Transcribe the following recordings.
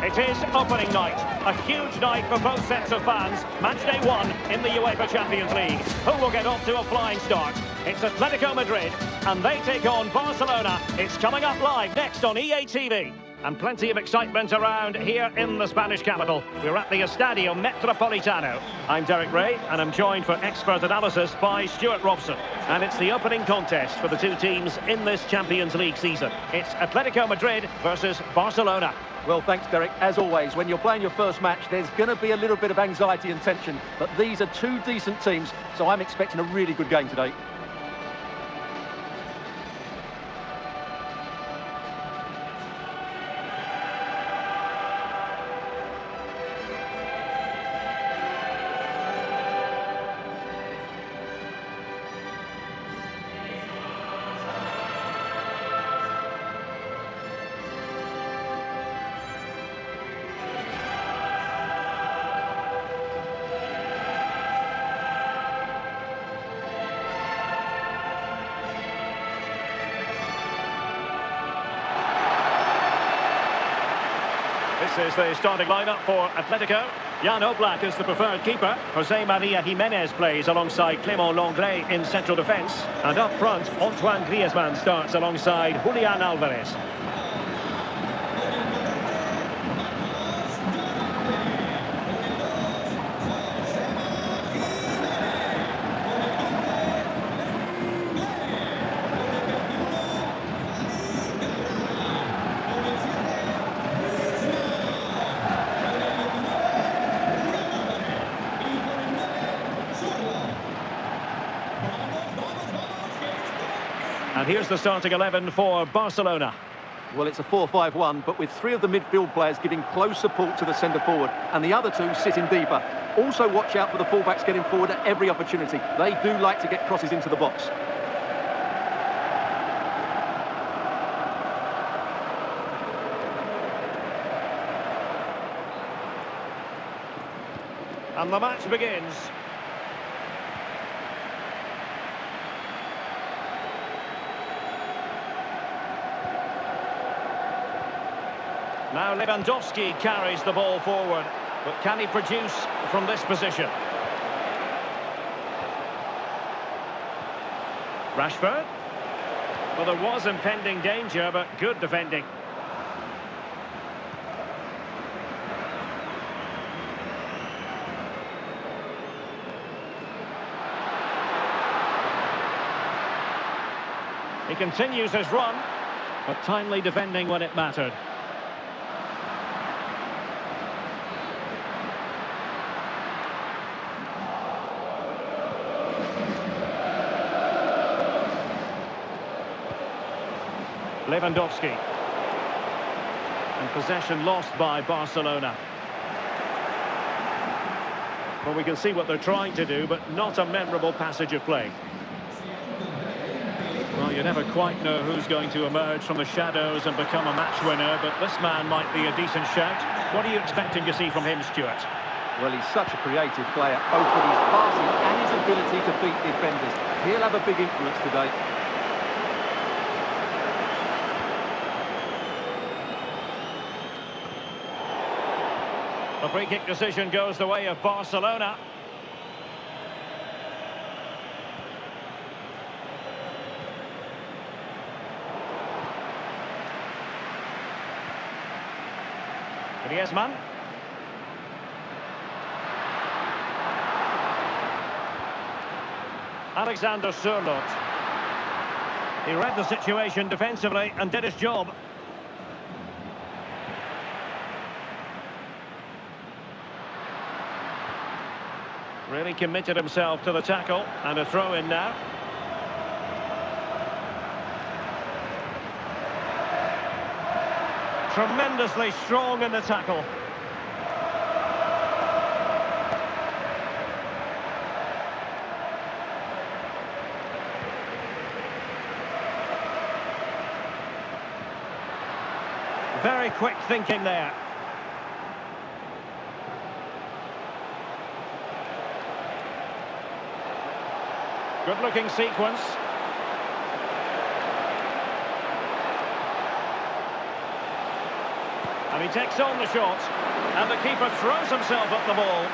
It is opening night, a huge night for both sets of fans. Match day one in the UEFA Champions League. Who will get off to a flying start? It's Atletico Madrid, and they take on Barcelona. It's coming up live next on EA TV. And plenty of excitement around here in the Spanish capital. We're at the Estadio Metropolitano. I'm Derek Ray, and I'm joined for expert analysis by Stuart Robson. And it's the opening contest for the two teams in this Champions League season. It's Atletico Madrid versus Barcelona. Well, thanks, Derek. As always, when you're playing your first match, there's going to be a little bit of anxiety and tension. But these are two decent teams, so I'm expecting a really good game today. This is the starting lineup for Atletico. Jan Oblak is the preferred keeper. Jose Maria Jimenez plays alongside Clément Lenglet in central defence. And up front, Antoine Griezmann starts alongside Julian Alvarez. And here's the starting 11 for Barcelona. Well, it's a 4-5-1, but with three of the midfield players giving close support to the centre-forward, and the other two sitting deeper. Also watch out for the fullbacks getting forward at every opportunity. They do like to get crosses into the box. And the match begins. Now Lewandowski carries the ball forward, but can he produce from this position? Rashford. Well, there was impending danger, but good defending. He continues his run, but timely defending when it mattered. Lewandowski. And possession lost by Barcelona. Well, we can see what they're trying to do, but not a memorable passage of play. Well, you never quite know who's going to emerge from the shadows and become a match winner, but this man might be a decent shout. What are you expecting to see from him, Stuart? Well, he's such a creative player, both with his passing and his ability to beat defenders. He'll have a big influence today. The free kick decision goes the way of Barcelona. Griezmann. Alexander Sørloth. He read the situation defensively and did his job. Really committed himself to the tackle, and a throw in now. Tremendously strong in the tackle. Very quick thinking there. Good-looking sequence. And he takes on the shot. And the keeper throws himself at the ball.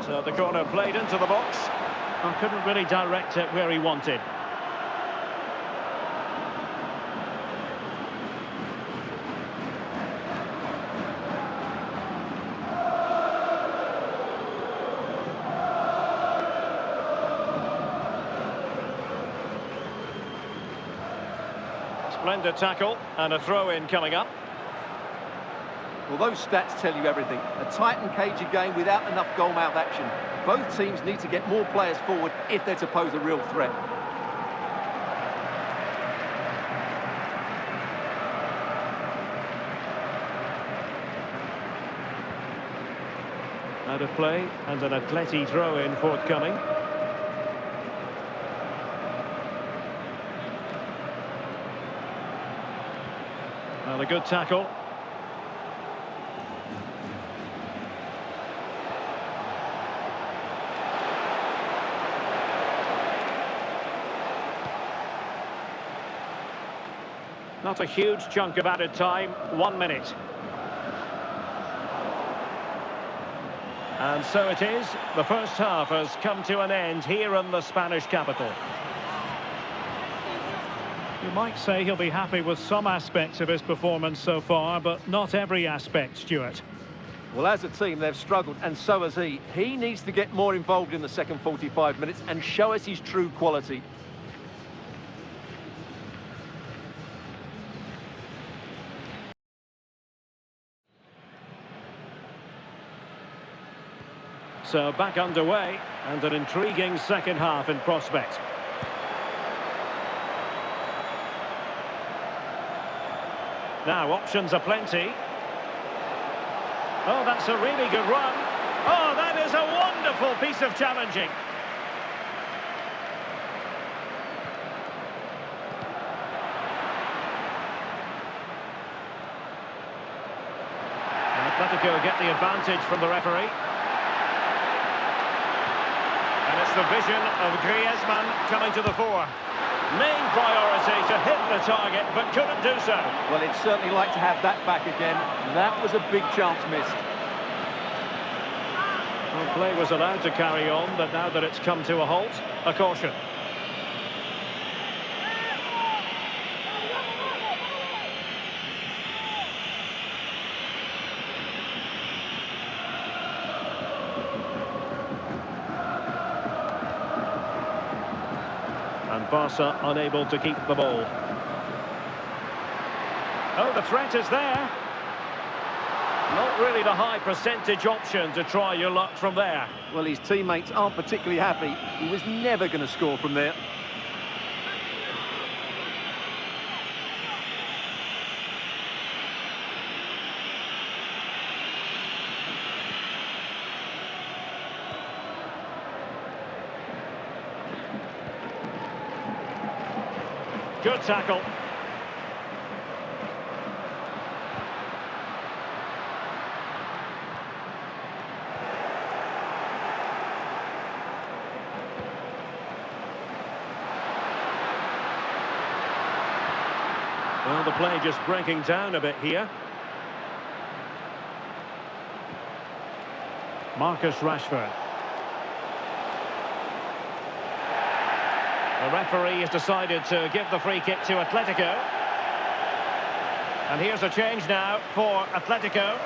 So the corner played into the box and couldn't really direct it where he wanted. Splendid tackle and a throw-in coming up. Well, those stats tell you everything. A tight and cagey game without enough goal-mouth action. Both teams need to get more players forward if they're to pose a real threat. Out of play and an Atleti throw-in forthcoming. And a good tackle. Not a huge chunk of added time, 1 minute. And so it is, the first half has come to an end here in the Spanish capital. You might say he'll be happy with some aspects of his performance so far, but not every aspect, Stuart. Well, as a team, they've struggled, and so has he. He needs to get more involved in the second 45 minutes and show us his true quality. So back underway, and an intriguing second half in prospect. Now, options are plenty. Oh, that's a really good run. Oh, that is a wonderful piece of challenging. Atletico get the advantage from the referee. And it's the vision of Griezmann coming to the fore. Main priority to hit the target, but couldn't do so. Well, he'd certainly like to have that back again. That was a big chance missed. Well, play was allowed to carry on, but now that it's come to a halt, a caution. And Barca unable to keep the ball. Oh, the threat is there. Not really the high percentage option to try your luck from there. Well, his teammates aren't particularly happy. He was never going to score from there. Good tackle. Well, the play just breaking down a bit here. Marcus Rashford. The referee has decided to give the free kick to Atletico. And here's a change now for Atletico.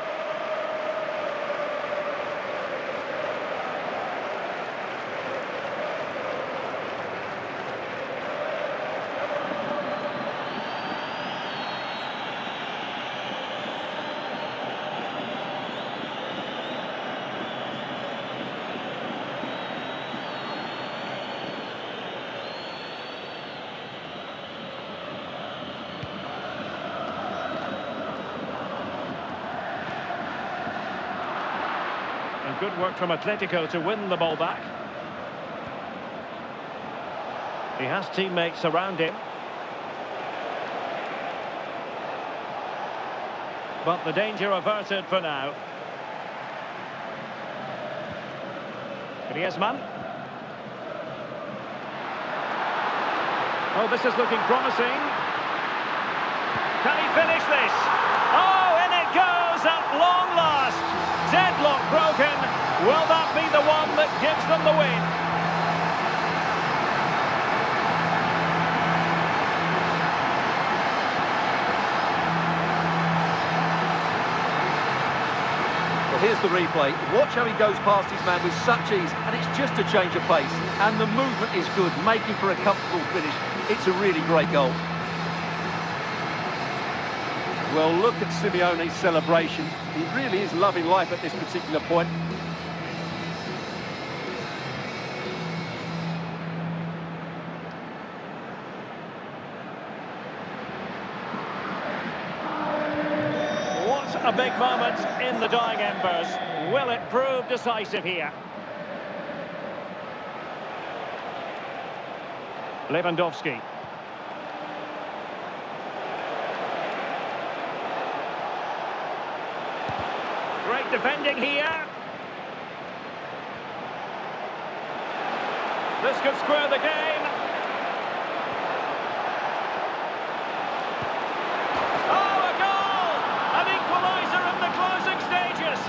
And good work from Atletico to win the ball back. He has teammates around him. But the danger averted for now. Griezmann. Oh, this is looking promising. Can he finish this? Oh, in it goes at long last. Deadlock broken. Will that be the one that gives them the win? Well, here's the replay. Watch how he goes past his man with such ease, and it's just a change of pace. And the movement is good, making for a comfortable finish. It's a really great goal. Well, look at Simeone's celebration. He really is loving life at this particular point. What a big moment in the dying embers. Will it prove decisive here? Lewandowski. Great defending here. This could square the game. Oh, a goal! An equaliser in the closing stages.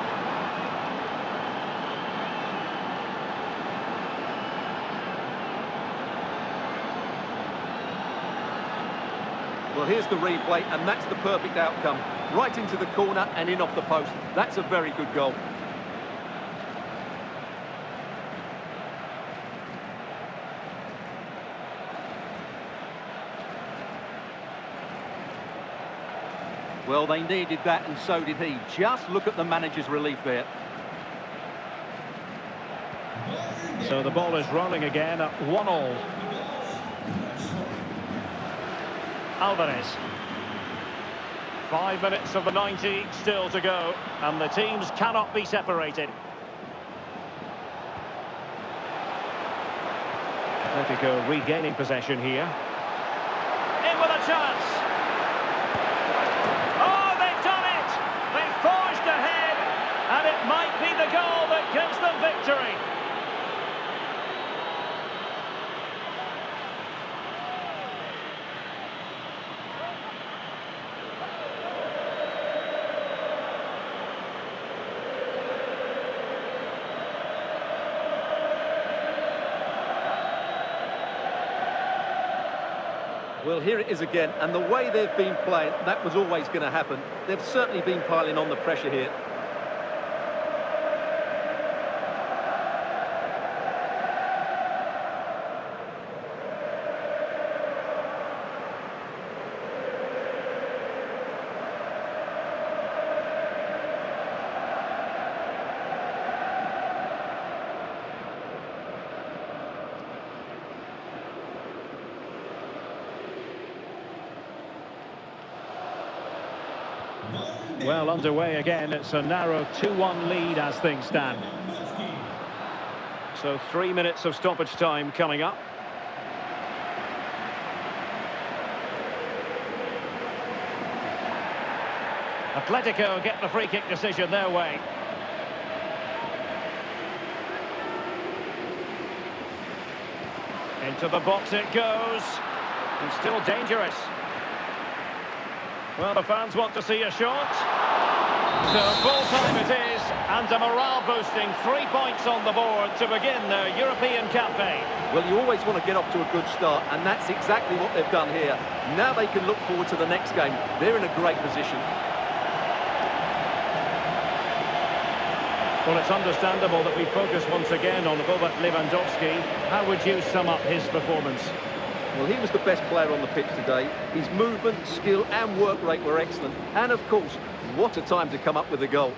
Well, here's the replay, and that's the perfect outcome. Right into the corner and in off the post. That's a very good goal. Well, they needed that, and so did he. Just look at the manager's relief there. So the ball is rolling again at 1-1. Alvarez. 5 minutes of the 90 still to go, and the teams cannot be separated. Atletico regaining possession here. In with a chance. Oh, they've done it! They've forged ahead, and it might be the goal that gives them victory. Well, here it is again, and the way they've been playing, that was always going to happen. They've certainly been piling on the pressure here. Well, underway again. It's a narrow 2-1 lead as things stand. So 3 minutes of stoppage time coming up. Atletico get the free kick decision their way. Into the box it goes. And still dangerous. Well, the fans want to see a shot. So full time it is, and a morale-boosting 3 points on the board to begin their European campaign. Well, you always want to get off to a good start, and that's exactly what they've done here. Now they can look forward to the next game. They're in a great position. Well, it's understandable that we focus once again on Robert Lewandowski. How would you sum up his performance? Well, he was the best player on the pitch today. His movement, skill and work rate were excellent. And, of course, what a time to come up with a goal.